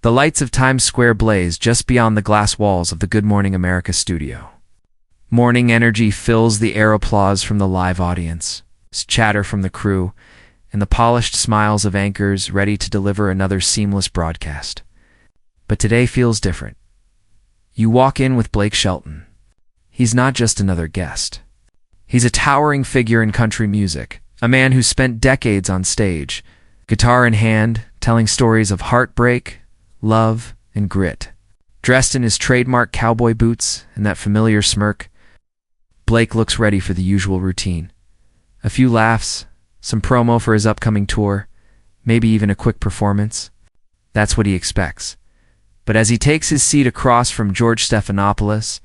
The lights of Times Square blaze just beyond the glass walls of the Good Morning America studio. Morning energy fills the air, applause from the live audience, chatter from the crew, and the polished smiles of anchors ready to deliver another seamless broadcast. But today feels different. You walk in with Blake Shelton. He's not just another guest. He's a towering figure in country music, a man who spent decades on stage, guitar in hand, telling stories of heartbreak, love, and grit. Dressed in his trademark cowboy boots and that familiar smirk, Blake looks ready for the usual routine. A few laughs, some promo for his upcoming tour, maybe even a quick performance. That's what he expects. But as he takes his seat across from George Stephanopoulos,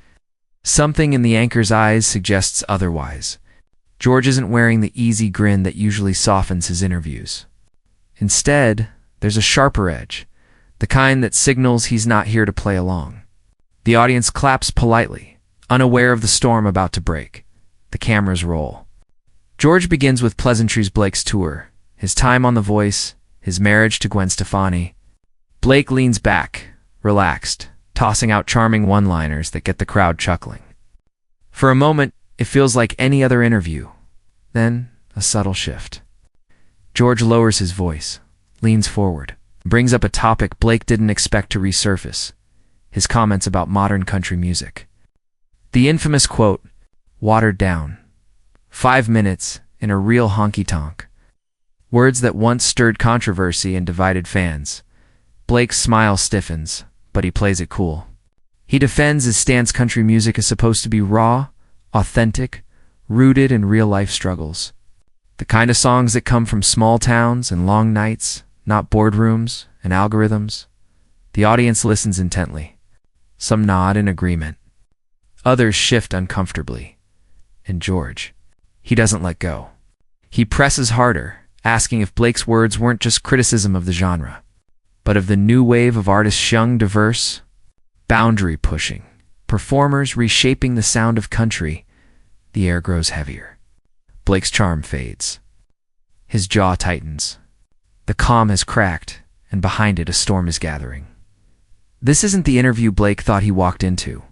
something in the anchor's eyes suggests otherwise. George isn't wearing the easy grin that usually softens his interviews. Instead, there's a sharper edge, the kind that signals he's not here to play along. The audience claps politely, unaware of the storm about to break. The cameras roll. George begins with pleasantries Blake's tour, his time on The Voice, his marriage to Gwen Stefani. Blake leans back, relaxed, tossing out charming one-liners that get the crowd chuckling. For a moment, it feels like any other interview. Then, a subtle shift. George lowers his voice, leans forward, brings up a topic Blake didn't expect to resurface, his comments about modern country music. The infamous quote, "watered down, 5 minutes in a real honky-tonk." Words that once stirred controversy and divided fans. Blake's smile stiffens, but he plays it cool. He defends his stance. Country music is supposed to be raw, authentic, rooted in real-life struggles. The kind of songs that come from small towns and long nights, not boardrooms and algorithms. The audience listens intently. Some nod in agreement. Others shift uncomfortably. And George, he doesn't let go. He presses harder, asking if Blake's words weren't just criticism of the genre, but of the new wave of artists, young, diverse, boundary-pushing, performers reshaping the sound of country. The air grows heavier. Blake's charm fades. His jaw tightens. The calm has cracked, and behind it a storm is gathering. This isn't the interview Blake thought he walked into.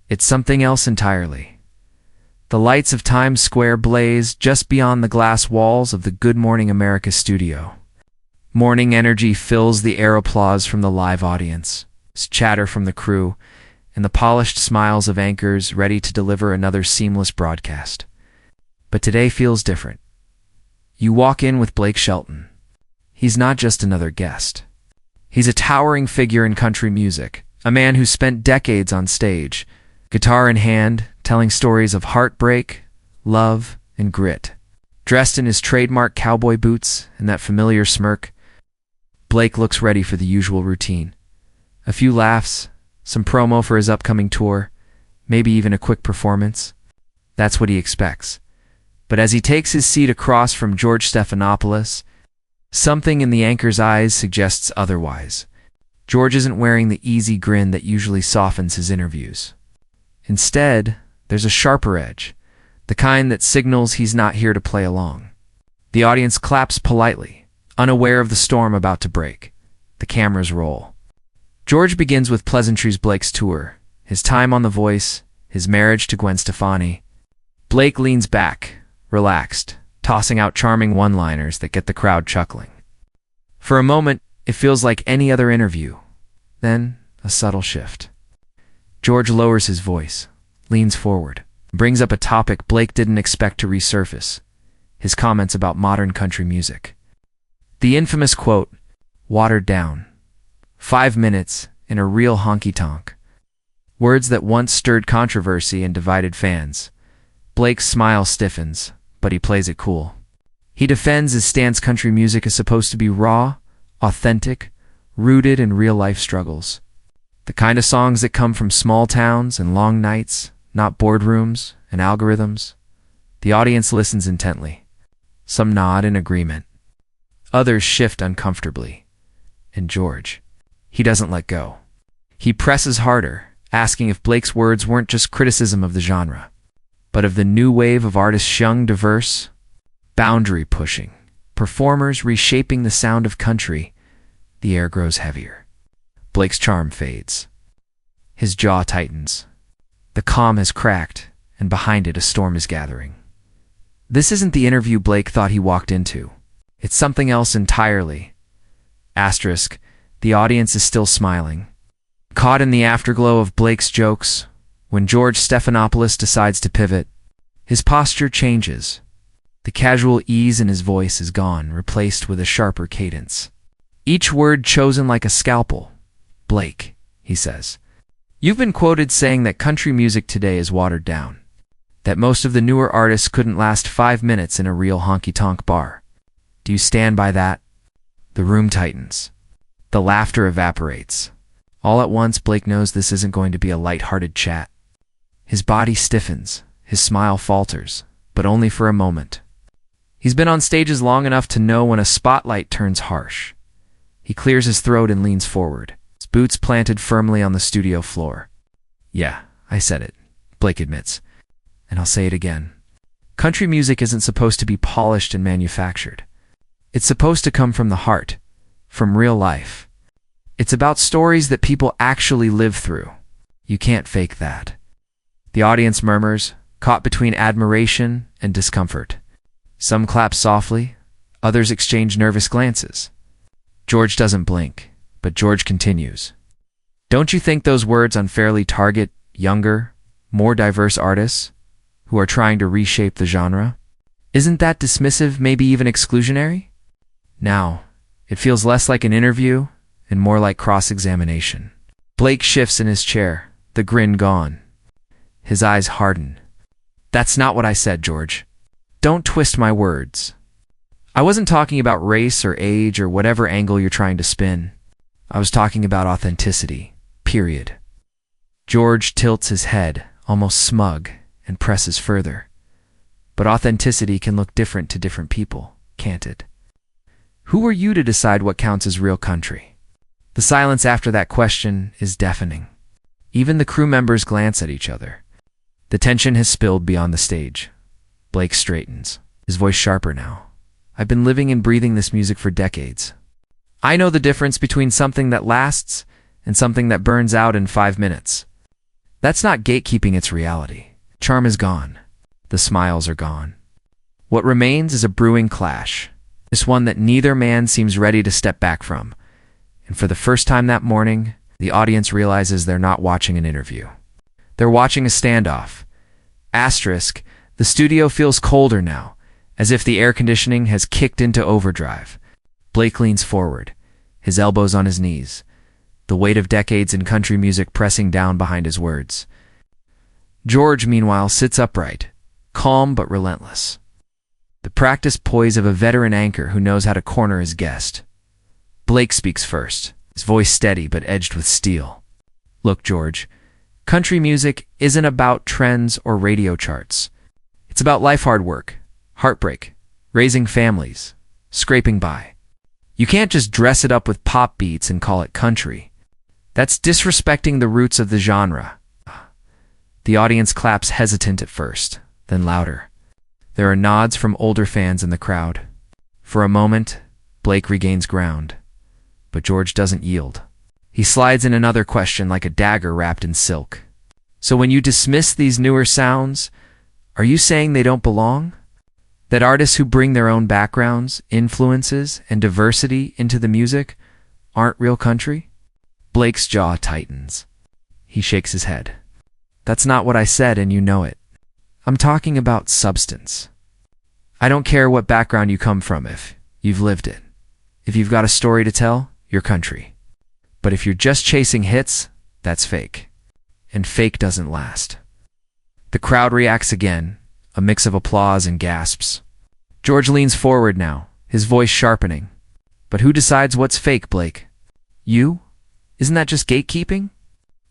It's something else entirely. The lights of Times Square blaze just beyond the glass walls of the Good Morning America studio. Morning energy fills the air, applause from the live audience, chatter from the crew, and the polished smiles of anchors ready to deliver another seamless broadcast. But today feels different. You walk in with Blake Shelton. He's not just another guest. He's a towering figure in country music, a man who spent decades on stage, guitar in hand, telling stories of heartbreak, love, and grit. Dressed in his trademark cowboy boots and that familiar smirk, Blake looks ready for the usual routine. A few laughs, some promo for his upcoming tour, maybe even a quick performance. That's what he expects. But as he takes his seat across from George Stephanopoulos, something in the anchor's eyes suggests otherwise. George isn't wearing the easy grin that usually softens his interviews. Instead, there's a sharper edge, the kind that signals he's not here to play along. The audience claps politely, unaware of the storm about to break. The cameras roll. George begins with pleasantries Blake's tour, his time on The Voice, his marriage to Gwen Stefani. Blake leans back, relaxed, tossing out charming one-liners that get the crowd chuckling. For a moment, it feels like any other interview. Then, a subtle shift. George lowers his voice, leans forward, brings up a topic Blake didn't expect to resurface, his comments about modern country music. The infamous quote, "watered down, 5 minutes in a real honky-tonk." Words that once stirred controversy and divided fans. Blake's smile stiffens, but he plays it cool. He defends his stance. Country music is supposed to be raw, authentic, rooted in real-life struggles. The kind of songs that come from small towns and long nights, not boardrooms and algorithms. The audience listens intently. Some nod in agreement. Others shift uncomfortably. And George, he doesn't let go. He presses harder, asking if Blake's words weren't just criticism of the genre, but of the new wave of artists, young, diverse, boundary-pushing, performers reshaping the sound of country. The air grows heavier. Blake's charm fades. His jaw tightens. The calm has cracked, and behind it a storm is gathering. This isn't the interview Blake thought he walked into. It's something else entirely. Asterisk, the audience is still smiling. Caught in the afterglow of Blake's jokes, when George Stephanopoulos decides to pivot, his posture changes. The casual ease in his voice is gone, replaced with a sharper cadence. Each word chosen like a scalpel. Blake, he says. You've been quoted saying that country music today is watered down. That most of the newer artists couldn't last 5 minutes in a real honky-tonk bar. Do you stand by that? The room tightens. The laughter evaporates. All at once, Blake knows this isn't going to be a light-hearted chat. His body stiffens. His smile falters, but only for a moment. He's been on stages long enough to know when a spotlight turns harsh. He clears his throat and leans forward, his boots planted firmly on the studio floor. Yeah, I said it, Blake admits. And I'll say it again. Country music isn't supposed to be polished and manufactured. It's supposed to come from the heart, from real life. It's about stories that people actually live through. You can't fake that. The audience murmurs, caught between admiration and discomfort. Some clap softly, others exchange nervous glances. George doesn't blink, but George continues. Don't you think those words unfairly target younger, more diverse artists who are trying to reshape the genre? Isn't that dismissive, maybe even exclusionary? Now, it feels less like an interview and more like cross-examination. Blake shifts in his chair, the grin gone. His eyes harden. That's not what I said, George. Don't twist my words. I wasn't talking about race or age or whatever angle you're trying to spin. I was talking about authenticity, period. George tilts his head, almost smug, and presses further. But authenticity can look different to different people, can't it? Who are you to decide what counts as real country? The silence after that question is deafening. Even the crew members glance at each other. The tension has spilled beyond the stage. Blake straightens, his voice sharper now. I've been living and breathing this music for decades. I know the difference between something that lasts and something that burns out in 5 minutes. That's not gatekeeping, it's reality. Charm is gone. The smiles are gone. What remains is a brewing clash, this one that neither man seems ready to step back from. And for the first time that morning, the audience realizes they're not watching an interview. They're watching a standoff. Asterisk, the studio feels colder now, as if the air conditioning has kicked into overdrive. Blake leans forward, his elbows on his knees, the weight of decades in country music pressing down behind his words. George, meanwhile, sits upright, calm but relentless. The practiced poise of a veteran anchor who knows how to corner his guest. Blake speaks first, his voice steady but edged with steel. Look, George, country music isn't about trends or radio charts. It's about life, hard work, heartbreak, raising families, scraping by. You can't just dress it up with pop beats and call it country. That's disrespecting the roots of the genre. The audience claps, hesitant at first, then louder. There are nods from older fans in the crowd. For a moment, Blake regains ground. But George doesn't yield. He slides in another question like a dagger wrapped in silk. So when you dismiss these newer sounds, are you saying they don't belong? That artists who bring their own backgrounds, influences, and diversity into the music aren't real country? Blake's jaw tightens. He shakes his head. That's not what I said, and you know it. I'm talking about substance. I don't care what background you come from if you've lived it. If you've got a story to tell, you're country. But if you're just chasing hits, that's fake. And fake doesn't last. The crowd reacts again, a mix of applause and gasps. George leans forward now, his voice sharpening. But who decides what's fake, Blake? You? Isn't that just gatekeeping?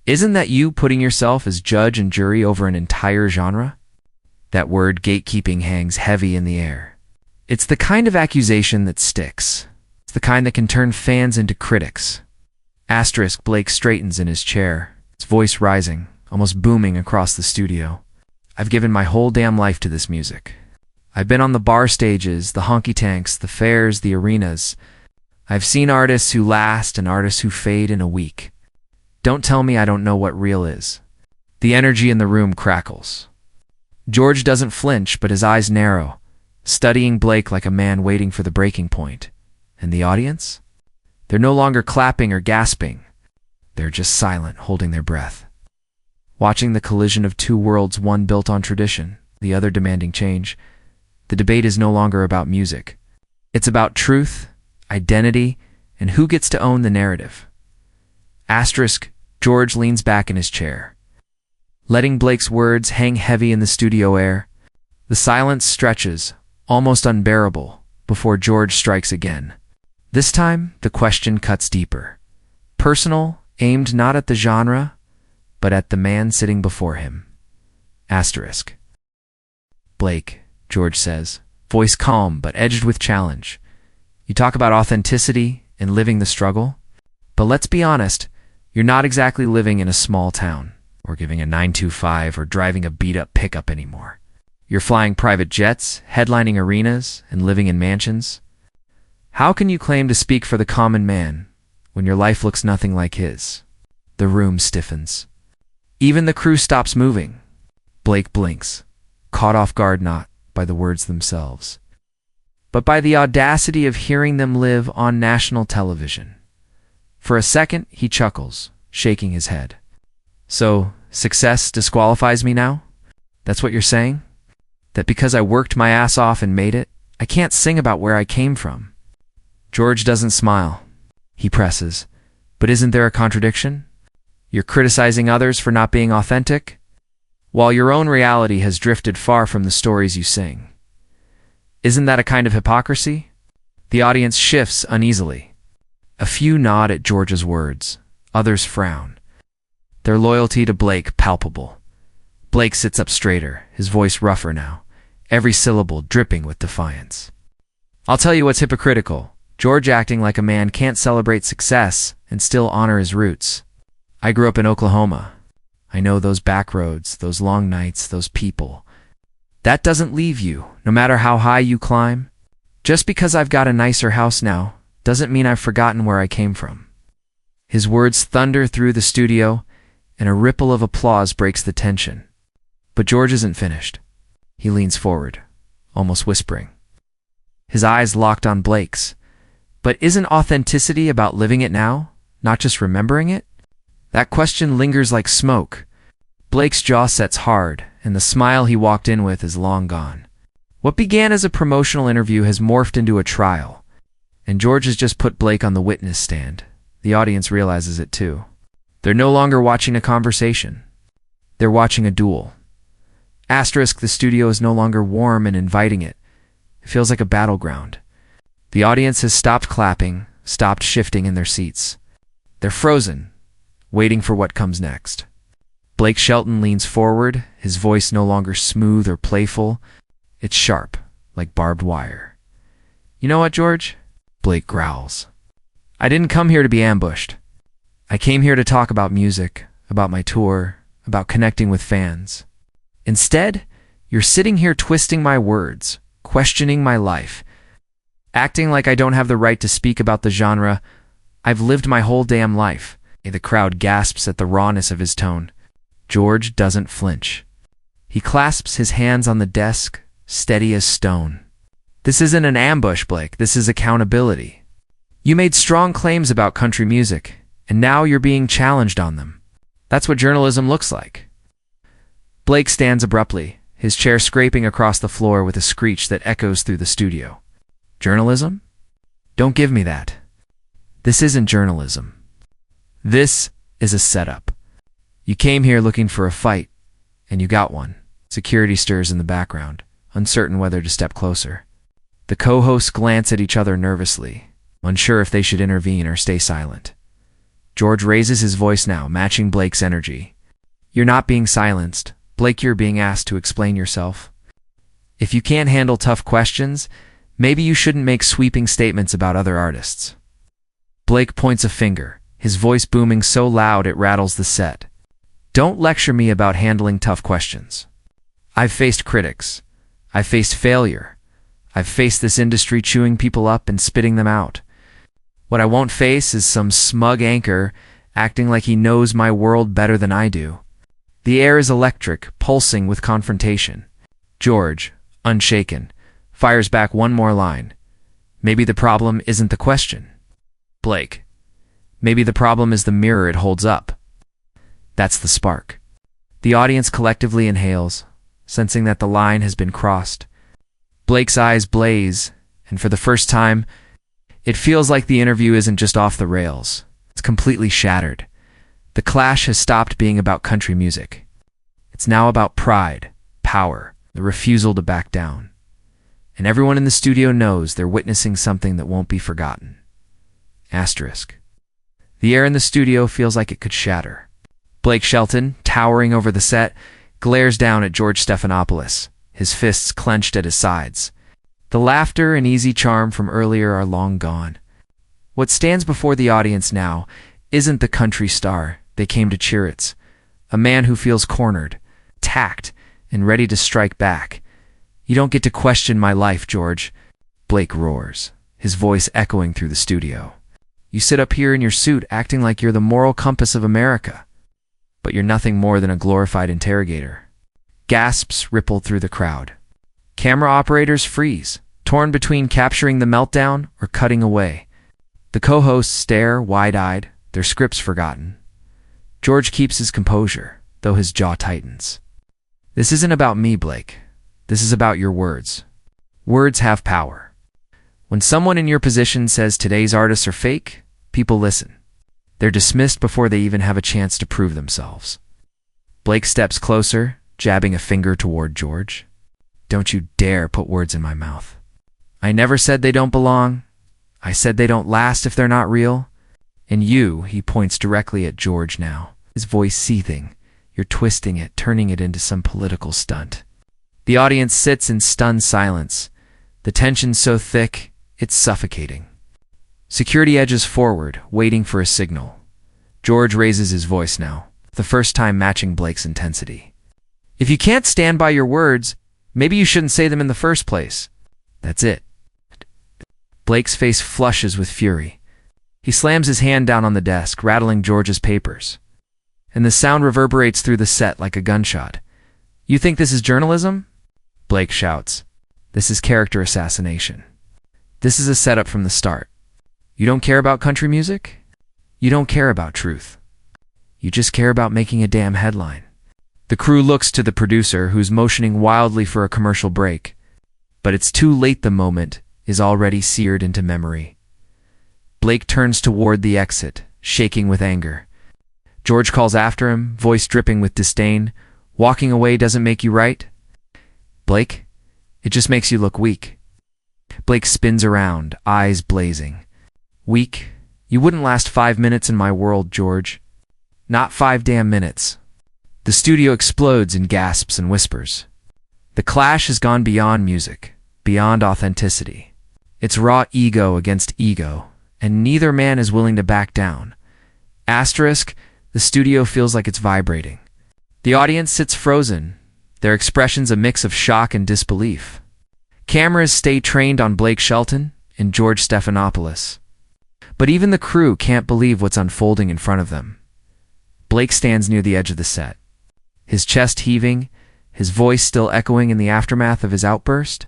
Isn't that you putting yourself as judge and jury over an entire genre? That word gatekeeping hangs heavy in the air. It's the kind of accusation that sticks. It's the kind that can turn fans into critics. Asterisk, Blake straightens in his chair, his voice rising, almost booming across the studio. I've given my whole damn life to this music. I've been on the bar stages, the honky-tanks, the fairs, the arenas. I've seen artists who last and artists who fade in a week. Don't tell me I don't know what real is. The energy in the room crackles. George doesn't flinch, but his eyes narrow, studying Blake like a man waiting for the breaking point. And the audience? They're no longer clapping or gasping. They're just silent, holding their breath. Watching the collision of two worlds, one built on tradition, the other demanding change. The debate is no longer about music. It's about truth, identity, and who gets to own the narrative. Asterisk, George leans back in his chair, letting Blake's words hang heavy in the studio air. The silence stretches, almost unbearable, before George strikes again. This time, the question cuts deeper. Personal, aimed not at the genre, but at the man sitting before him. Asterisk. Blake, George says, voice calm but edged with challenge. You talk about authenticity and living the struggle, but let's be honest, you're not exactly living in a small town, or giving a 9-to-5 or driving a beat-up pickup anymore. You're flying private jets, headlining arenas, and living in mansions. How can you claim to speak for the common man when your life looks nothing like his? The room stiffens. Even the crew stops moving. Blake blinks, caught off guard not by the words themselves, but by the audacity of hearing them live on national television. For a second, he chuckles, shaking his head. So, success disqualifies me now? That's what you're saying? That because I worked my ass off and made it, I can't sing about where I came from? George doesn't smile. He presses. But isn't there a contradiction? You're criticizing others for not being authentic, while your own reality has drifted far from the stories you sing. Isn't that a kind of hypocrisy? The audience shifts uneasily. A few nod at George's words, others frown, their loyalty to Blake palpable. Blake sits up straighter, his voice rougher now, every syllable dripping with defiance. I'll tell you what's hypocritical. George acting like a man can't celebrate success and still honor his roots. I grew up in Oklahoma. I know those back roads, those long nights, those people. That doesn't leave you, no matter how high you climb. Just because I've got a nicer house now doesn't mean I've forgotten where I came from. His words thunder through the studio, and a ripple of applause breaks the tension. But George isn't finished. He leans forward, almost whispering. His eyes locked on Blake's. But isn't authenticity about living it now, not just remembering it? That question lingers like smoke. Blake's jaw sets hard, and the smile he walked in with is long gone. What began as a promotional interview has morphed into a trial. And George has just put Blake on the witness stand. The audience realizes it too. They're no longer watching a conversation. They're watching a duel. Asterisk, the studio is no longer warm and inviting it. It feels like a battleground. The audience has stopped clapping, stopped shifting in their seats. They're frozen, waiting for what comes next. Blake Shelton leans forward, his voice no longer smooth or playful. It's sharp, like barbed wire. You know what, George? Blake growls. I didn't come here to be ambushed. I came here to talk about music, about my tour, about connecting with fans. Instead, you're sitting here twisting my words, questioning my life, acting like I don't have the right to speak about the genre I've lived my whole damn life. The crowd gasps at the rawness of his tone. George doesn't flinch. He clasps his hands on the desk, steady as stone. This isn't an ambush, Blake. This is accountability. You made strong claims about country music, and now you're being challenged on them. That's what journalism looks like. Blake stands abruptly, his chair scraping across the floor with a screech that echoes through the studio. Journalism? Don't give me that. This isn't journalism. This is a setup. You came here looking for a fight, and you got one. Security stirs in the background, uncertain whether to step closer. The co-hosts glance at each other nervously, unsure if they should intervene or stay silent. George raises his voice now, matching Blake's energy. You're not being silenced. Blake, you're being asked to explain yourself. If you can't handle tough questions, maybe you shouldn't make sweeping statements about other artists. Blake points a finger, his voice booming so loud it rattles the set. Don't lecture me about handling tough questions. I've faced critics. I've faced failure. I've faced this industry chewing people up and spitting them out. What I won't face is some smug anchor acting like he knows my world better than I do. The air is electric, pulsing with confrontation. George, unshaken, fires back one more line. Maybe the problem isn't the question. Blake, maybe the problem is the mirror it holds up. That's the spark. The audience collectively inhales, sensing that the line has been crossed. Blake's eyes blaze, and for the first time, it feels like the interview isn't just off the rails. It's completely shattered. The clash has stopped being about country music. It's now about pride, power, the refusal to back down. And everyone in the studio knows they're witnessing something that won't be forgotten. Asterisk. The air in the studio feels like it could shatter. Blake Shelton, towering over the set, glares down at George Stephanopoulos, his fists clenched at his sides. The laughter and easy charm from earlier are long gone. What stands before the audience now isn't the country star they came to cheer. It's a man who feels cornered, attacked, and ready to strike back. You don't get to question my life, George. Blake roars, his voice echoing through the studio. You sit up here in your suit acting like you're the moral compass of America. But you're nothing more than a glorified interrogator. Gasps ripple through the crowd. Camera operators freeze, torn between capturing the meltdown or cutting away. The co-hosts stare wide-eyed, their scripts forgotten. George keeps his composure, though his jaw tightens. This isn't about me, Blake. This is about your words. Words have power. When someone in your position says today's artists are fake, people listen. They're dismissed before they even have a chance to prove themselves. Blake steps closer, jabbing a finger toward George. Don't you dare put words in my mouth. I never said they don't belong. I said they don't last if they're not real. And you, he points directly at George now, his voice seething. You're twisting it, turning it into some political stunt. The audience sits in stunned silence. The tension's so thick, it's suffocating. Security edges forward, waiting for a signal. George raises his voice now, the first time matching Blake's intensity. If you can't stand by your words, maybe you shouldn't say them in the first place. That's it. Blake's face flushes with fury. He slams his hand down on the desk, rattling George's papers. And the sound reverberates through the set like a gunshot. You think this is journalism? Blake shouts. This is character assassination. This is a setup from the start. You don't care about country music? You don't care about truth. You just care about making a damn headline. The crew looks to the producer, who's motioning wildly for a commercial break. But it's too late. The moment is already seared into memory. Blake turns toward the exit, shaking with anger. George calls after him, voice dripping with disdain. Walking away doesn't make you right? Blake, it just makes you look weak. Blake spins around, eyes blazing. Weak? You wouldn't last 5 minutes in my world, George. Not 5 damn minutes. The studio explodes in gasps and whispers. The clash has gone beyond music, beyond authenticity. It's raw ego against ego, and neither man is willing to back down. Asterisk, the studio feels like it's vibrating. The audience sits frozen, their expressions a mix of shock and disbelief. Cameras stay trained on Blake Shelton and George Stephanopoulos. But even the crew can't believe what's unfolding in front of them. Blake stands near the edge of the set, his chest heaving, his voice still echoing in the aftermath of his outburst.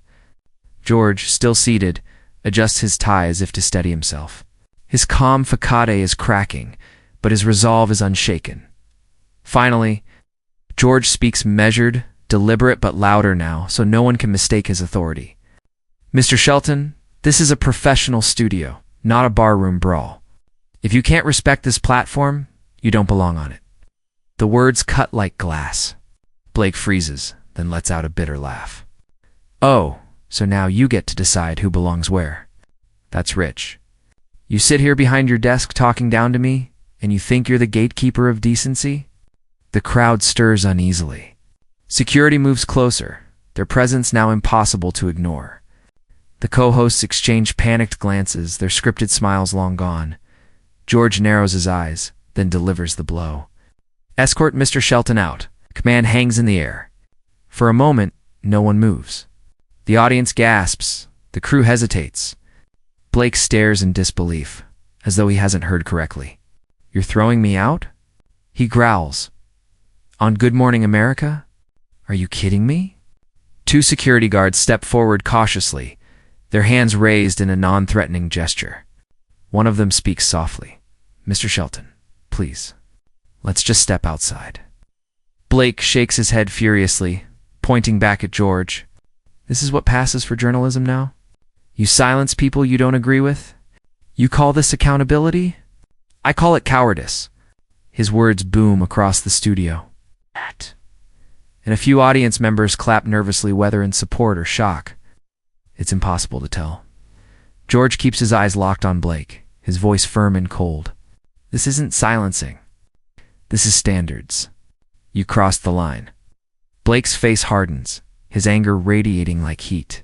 George, still seated, adjusts his tie as if to steady himself. His calm facade is cracking, but his resolve is unshaken. Finally, George speaks measured, deliberate but louder now, so no one can mistake his authority. Mr. Shelton, this is a professional studio, not a barroom brawl. If you can't respect this platform, you don't belong on it. The words cut like glass. Blake freezes, then lets out a bitter laugh. Oh, so now you get to decide who belongs where. That's rich. You sit here behind your desk talking down to me, and you think you're the gatekeeper of decency? The crowd stirs uneasily. Security moves closer, their presence now impossible to ignore. The co-hosts exchange panicked glances, their scripted smiles long gone. George narrows his eyes, then delivers the blow. Escort Mr. Shelton out. Command hangs in the air. For a moment, no one moves. The audience gasps. The crew hesitates. Blake stares in disbelief, as though he hasn't heard correctly. You're throwing me out? He growls. On Good Morning America? Are you kidding me? Two security guards step forward cautiously, their hands raised in a non-threatening gesture. One of them speaks softly. Mr. Shelton, please, let's just step outside. Blake shakes his head furiously, pointing back at George. This is what passes for journalism now? You silence people you don't agree with? You call this accountability? I call it cowardice. His words boom across the studio. And a few audience members clap nervously, whether in support or shock. It's impossible to tell. George keeps his eyes locked on Blake, his voice firm and cold. This isn't silencing. This is standards. You crossed the line. Blake's face hardens, his anger radiating like heat.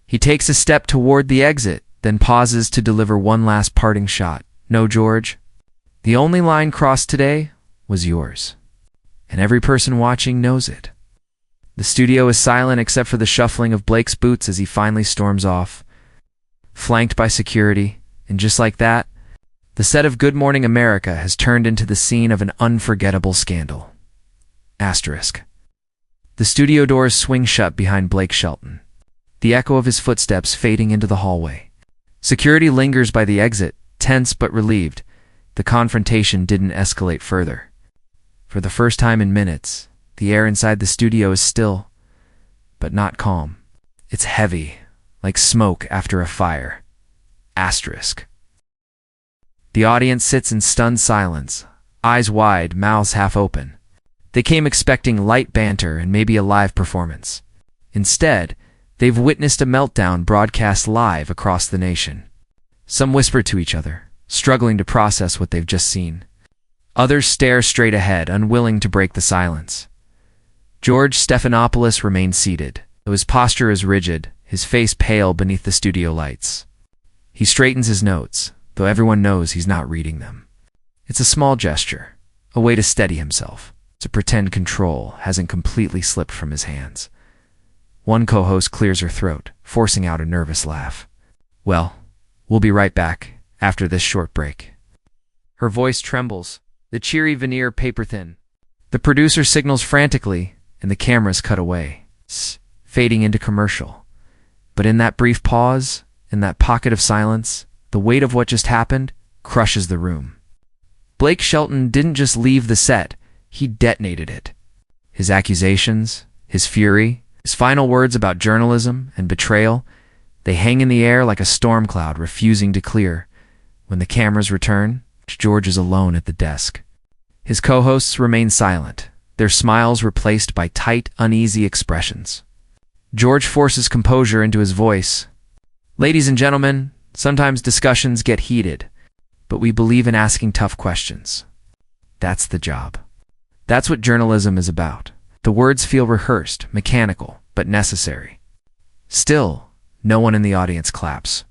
He takes a step toward the exit, then pauses to deliver one last parting shot. No, George. The only line crossed today was yours. And every person watching knows it. The studio is silent except for the shuffling of Blake's boots as he finally storms off, flanked by security, and just like that, the set of Good Morning America has turned into the scene of an unforgettable scandal. Asterisk. The studio doors swing shut behind Blake Shelton, the echo of his footsteps fading into the hallway. Security lingers by the exit, tense but relieved. The confrontation didn't escalate further. For the first time in minutes, the air inside the studio is still, but not calm. It's heavy, like smoke after a fire. Asterisk. The audience sits in stunned silence, eyes wide, mouths half open. They came expecting light banter and maybe a live performance. Instead, they've witnessed a meltdown broadcast live across the nation. Some whisper to each other, struggling to process what they've just seen. Others stare straight ahead, unwilling to break the silence. George Stephanopoulos remains seated, though his posture is rigid, his face pale beneath the studio lights. He straightens his notes, though everyone knows he's not reading them. It's a small gesture, a way to steady himself, to pretend control hasn't completely slipped from his hands. One co-host clears her throat, forcing out a nervous laugh. Well, we'll be right back after this short break. Her voice trembles, the cheery veneer paper-thin. The producer signals frantically, and the cameras cut away, fading into commercial. But in that brief pause, in that pocket of silence, the weight of what just happened crushes the room. Blake Shelton didn't just leave the set, he detonated it. His accusations, his fury, his final words about journalism and betrayal, they hang in the air like a storm cloud refusing to clear. When the cameras return, George is alone at the desk. His co-hosts remain silent, their smiles replaced by tight, uneasy expressions. George forces composure into his voice. Ladies and gentlemen, sometimes discussions get heated, but we believe in asking tough questions. That's the job. That's what journalism is about. The words feel rehearsed, mechanical, but necessary. Still, no one in the audience claps.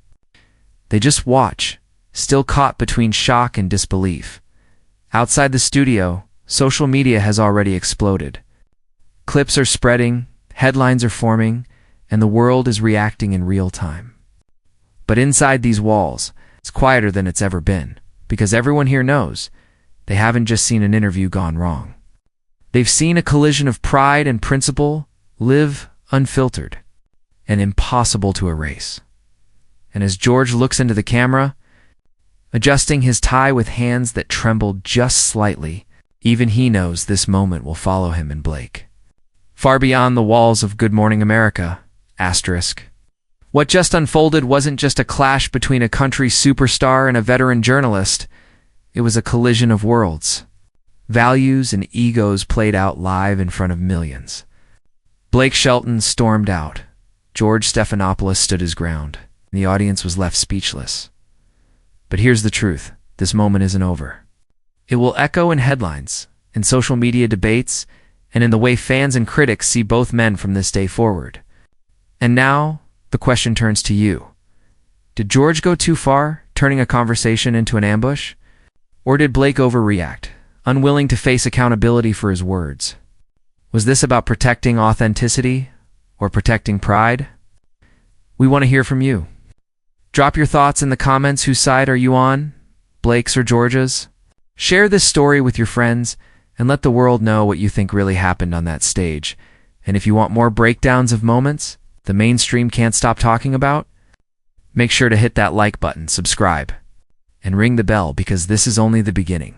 They just watch, still caught between shock and disbelief. Outside the studio, social media has already exploded. Clips are spreading, headlines are forming, and the world is reacting in real time. But inside these walls, it's quieter than it's ever been, because everyone here knows they haven't just seen an interview gone wrong. They've seen a collision of pride and principle live unfiltered and impossible to erase. And as George looks into the camera, adjusting his tie with hands that tremble just slightly, even he knows this moment will follow him and Blake. Far beyond the walls of Good Morning America, asterisk. What just unfolded wasn't just a clash between a country superstar and a veteran journalist. It was a collision of worlds. Values and egos played out live in front of millions. Blake Shelton stormed out. George Stephanopoulos stood his ground. The audience was left speechless. But here's the truth. This moment isn't over. It will echo in headlines, in social media debates, and in the way fans and critics see both men from this day forward. And now, the question turns to you. Did George go too far, turning a conversation into an ambush? Or did Blake overreact, unwilling to face accountability for his words? Was this about protecting authenticity or protecting pride? We want to hear from you. Drop your thoughts in the comments. Whose side are you on? Blake's or George's? Share this story with your friends and let the world know what you think really happened on that stage. And if you want more breakdowns of moments the mainstream can't stop talking about, make sure to hit that like button, subscribe, and ring the bell because this is only the beginning.